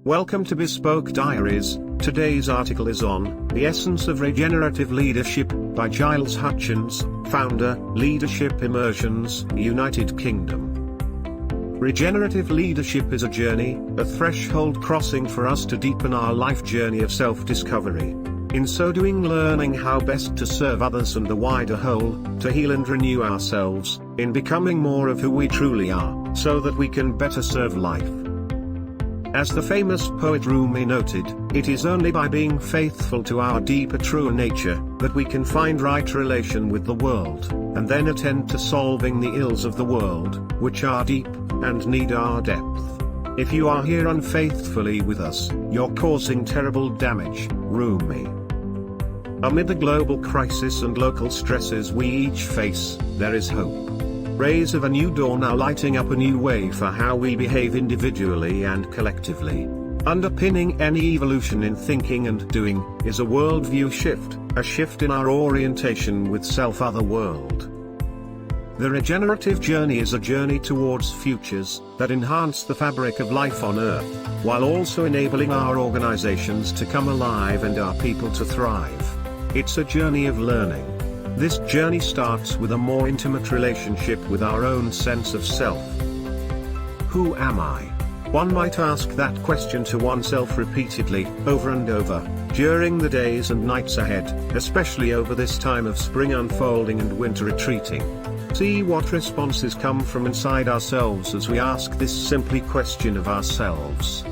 Welcome to Bespoke Diaries. Today's article is on The Essence of Regenerative Leadership by Giles Hutchins, founder, Leadership Immersions, United Kingdom. Regenerative leadership is a journey, a threshold crossing for us to deepen our life journey of self-discovery. In so doing, learning how best to serve others and the wider whole, to heal and renew ourselves, in becoming more of who we truly are, so that we can better serve life. As the famous poet Rumi noted, it is only by being faithful to our deeper truer nature, that we can find right relation with the world, and then attend to solving the ills of the world, which are deep, and need our depth. If you are here unfaithfully with us, you're causing terrible damage, Rumi. Amid the global crisis and local stresses we each face, there is hope. Rays of a new dawn are lighting up a new way for how we behave individually and collectively. Underpinning any evolution in thinking and doing, is a worldview shift, a shift in our orientation with self-other world. The regenerative journey is a journey towards futures that enhance the fabric of life on Earth, while also enabling our organizations to come alive and our people to thrive. It's a journey of learning. This journey starts with a more intimate relationship with our own sense of self. Who am I? One might ask that question to oneself repeatedly, over and over, during the days and nights ahead, especially over this time of spring unfolding and winter retreating. See what responses come from inside ourselves as we ask this simple question of ourselves.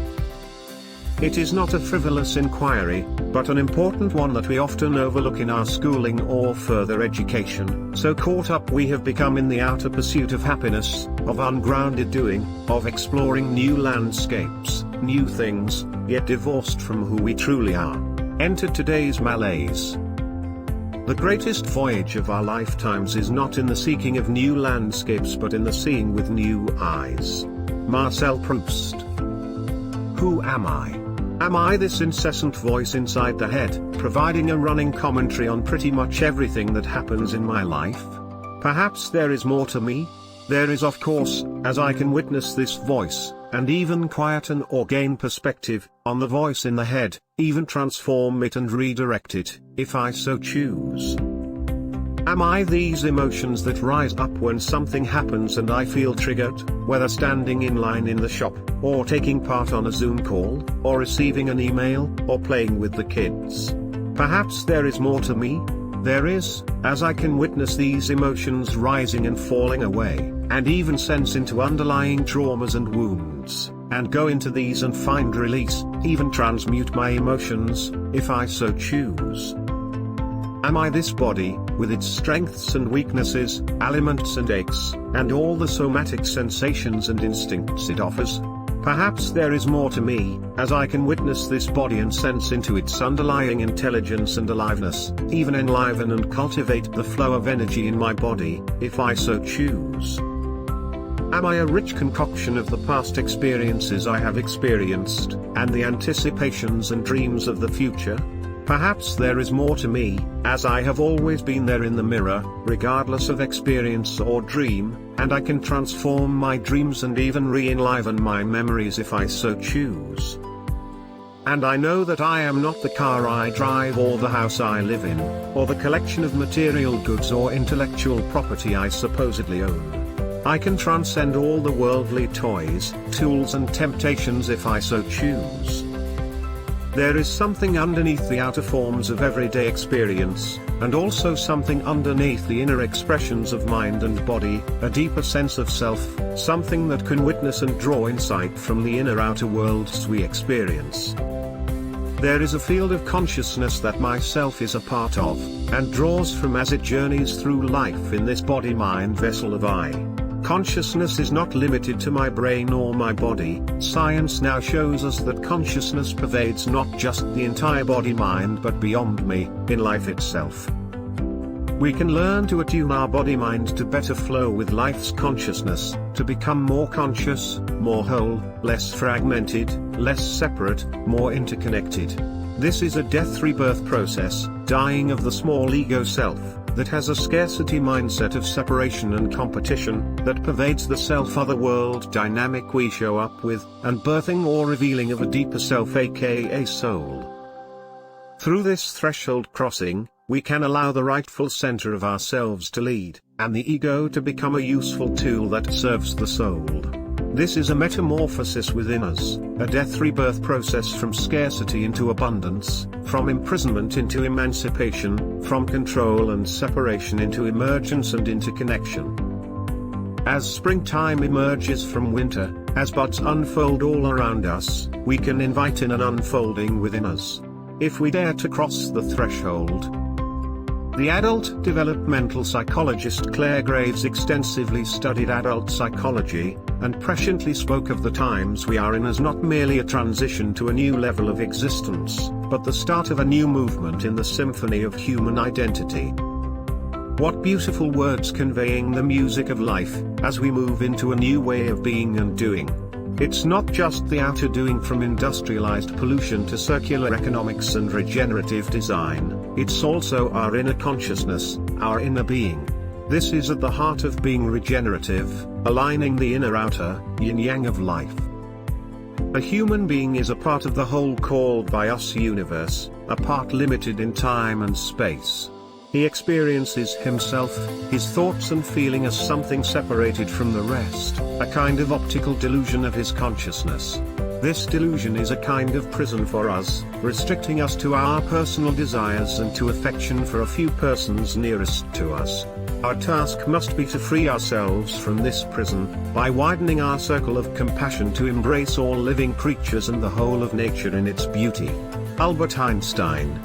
It is not a frivolous inquiry, but an important one that we often overlook in our schooling or further education. So caught up we have become in the outer pursuit of happiness, of ungrounded doing, of exploring new landscapes, new things, yet divorced from who we truly are. Enter today's malaise. The greatest voyage of our lifetimes is not in the seeking of new landscapes but in the seeing with new eyes. Marcel Proust. Who am I? Am I this incessant voice inside the head, providing a running commentary on pretty much everything that happens in my life? Perhaps there is more to me? There is, of course, as I can witness this voice, and even quieten or gain perspective on the voice in the head, even transform it and redirect it, if I so choose. Am I these emotions that rise up when something happens and I feel triggered, whether standing in line in the shop, or taking part on a Zoom call, or receiving an email, or playing with the kids? Perhaps there is more to me? There is, as I can witness these emotions rising and falling away, and even sense into underlying traumas and wounds, and go into these and find release, even transmute my emotions, if I so choose. Am I this body, with its strengths and weaknesses, ailments and aches, and all the somatic sensations and instincts it offers? Perhaps there is more to me, as I can witness this body and sense into its underlying intelligence and aliveness, even enliven and cultivate the flow of energy in my body, if I so choose. Am I a rich concoction of the past experiences I have experienced, and the anticipations and dreams of the future? Perhaps there is more to me, as I have always been there in the mirror, regardless of experience or dream, and I can transform my dreams and even re-enliven my memories if I so choose. And I know that I am not the car I drive or the house I live in, or the collection of material goods or intellectual property I supposedly own. I can transcend all the worldly toys, tools and temptations if I so choose. There is something underneath the outer forms of everyday experience, and also something underneath the inner expressions of mind and body, a deeper sense of self, something that can witness and draw insight from the inner outer worlds we experience. There is a field of consciousness that myself is a part of, and draws from as it journeys through life in this body-mind vessel of I. Consciousness is not limited to my brain or my body. Science now shows us that consciousness pervades not just the entire body-mind but beyond me, in life itself. We can learn to attune our body-mind to better flow with life's consciousness, to become more conscious, more whole, less fragmented, less separate, more interconnected. This is a death-rebirth process, dying of the small ego self, that has a scarcity mindset of separation and competition, that pervades the self-other world dynamic we show up with, and birthing or revealing of a deeper self aka soul. Through this threshold crossing, we can allow the rightful center of ourselves to lead, and the ego to become a useful tool that serves the soul. This is a metamorphosis within us, a death-rebirth process from scarcity into abundance, from imprisonment into emancipation, from control and separation into emergence and interconnection. As springtime emerges from winter, as buds unfold all around us, we can invite in an unfolding within us, if we dare to cross the threshold. The adult developmental psychologist Claire Graves extensively studied adult psychology, and presciently spoke of the times we are in as not merely a transition to a new level of existence, but the start of a new movement in the symphony of human identity. What beautiful words conveying the music of life, as we move into a new way of being and doing. It's not just the outer doing from industrialized pollution to circular economics and regenerative design, it's also our inner consciousness, our inner being. This is at the heart of being regenerative, aligning the inner-outer, yin-yang of life. A human being is a part of the whole called by us universe, a part limited in time and space. He experiences himself, his thoughts and feeling as something separated from the rest, a kind of optical delusion of his consciousness. This delusion is a kind of prison for us, restricting us to our personal desires and to affection for a few persons nearest to us. Our task must be to free ourselves from this prison, by widening our circle of compassion to embrace all living creatures and the whole of nature in its beauty. Albert Einstein.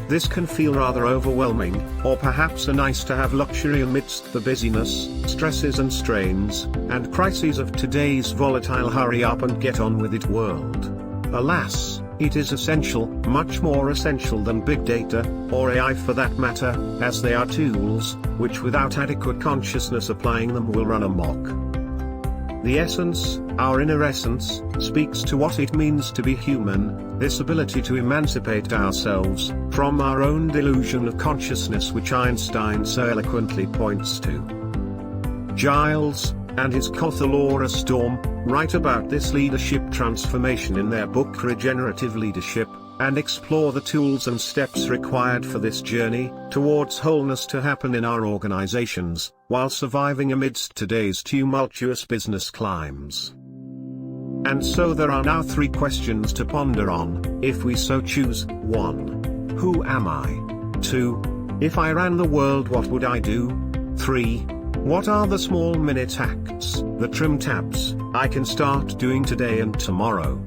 This can feel rather overwhelming, or perhaps a nice-to-have luxury amidst the busyness, stresses and strains, and crises of today's volatile hurry-up-and-get-on-with-it world. Alas, it is essential, much more essential than big data, or AI for that matter, as they are tools, which without adequate consciousness applying them will run amok. The essence, our inner essence, speaks to what it means to be human, this ability to emancipate ourselves from our own delusion of consciousness which Einstein so eloquently points to. Giles, and his co-author Laura Storm, write about this leadership transformation in their book Regenerative Leadership, and explore the tools and steps required for this journey towards wholeness to happen in our organizations, while surviving amidst today's tumultuous business climes. And so there are now 3 questions to ponder on, if we so choose. 1. Who am I? 2. If I ran the world, what would I do? 3. What are the small minute acts, the trim tabs, I can start doing today and tomorrow?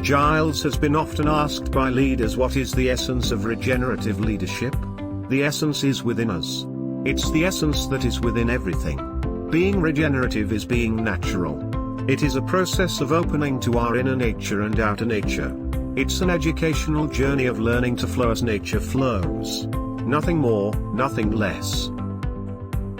Giles has been often asked by leaders, what is the essence of regenerative leadership? The essence is within us. It's the essence that is within everything. Being regenerative is being natural. It is a process of opening to our inner nature and outer nature. It's an educational journey of learning to flow as nature flows. Nothing more, nothing less.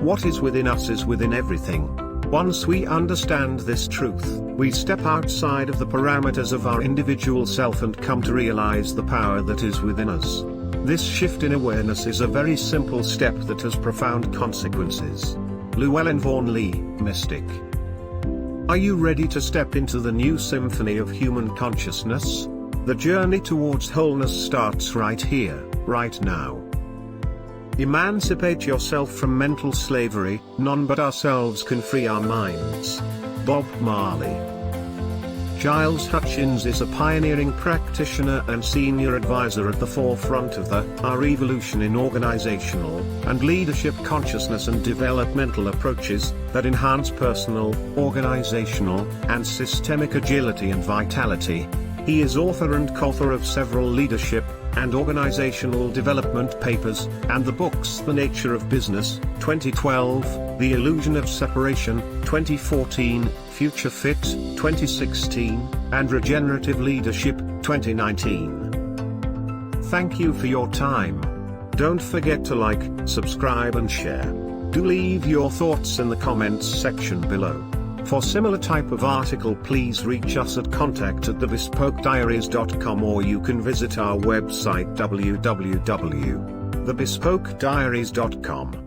What is within us is within everything. Once we understand this truth, we step outside of the parameters of our individual self and come to realize the power that is within us. This shift in awareness is a very simple step that has profound consequences. Llewellyn Vaughan Lee, Mystic. Are you ready to step into the new symphony of human consciousness? The journey towards wholeness starts right here, right now. Emancipate yourself from mental slavery, none but ourselves can free our minds. Bob Marley. Giles Hutchins is a pioneering practitioner and senior advisor at the forefront of our revolution in organizational and leadership consciousness and developmental approaches that enhance personal, organizational, and systemic agility and vitality. He is author and co-author of several leadership and organizational development papers, and the books The Nature of Business, 2012, The Illusion of Separation, 2014, Future Fit, 2016, and Regenerative Leadership, 2019. Thank you for your time. Don't forget to like, subscribe and share. Do leave your thoughts in the comments section below. For similar type of article, please reach us at contact@thebespokediaries.com, or you can visit our website www thebespokediaries.com.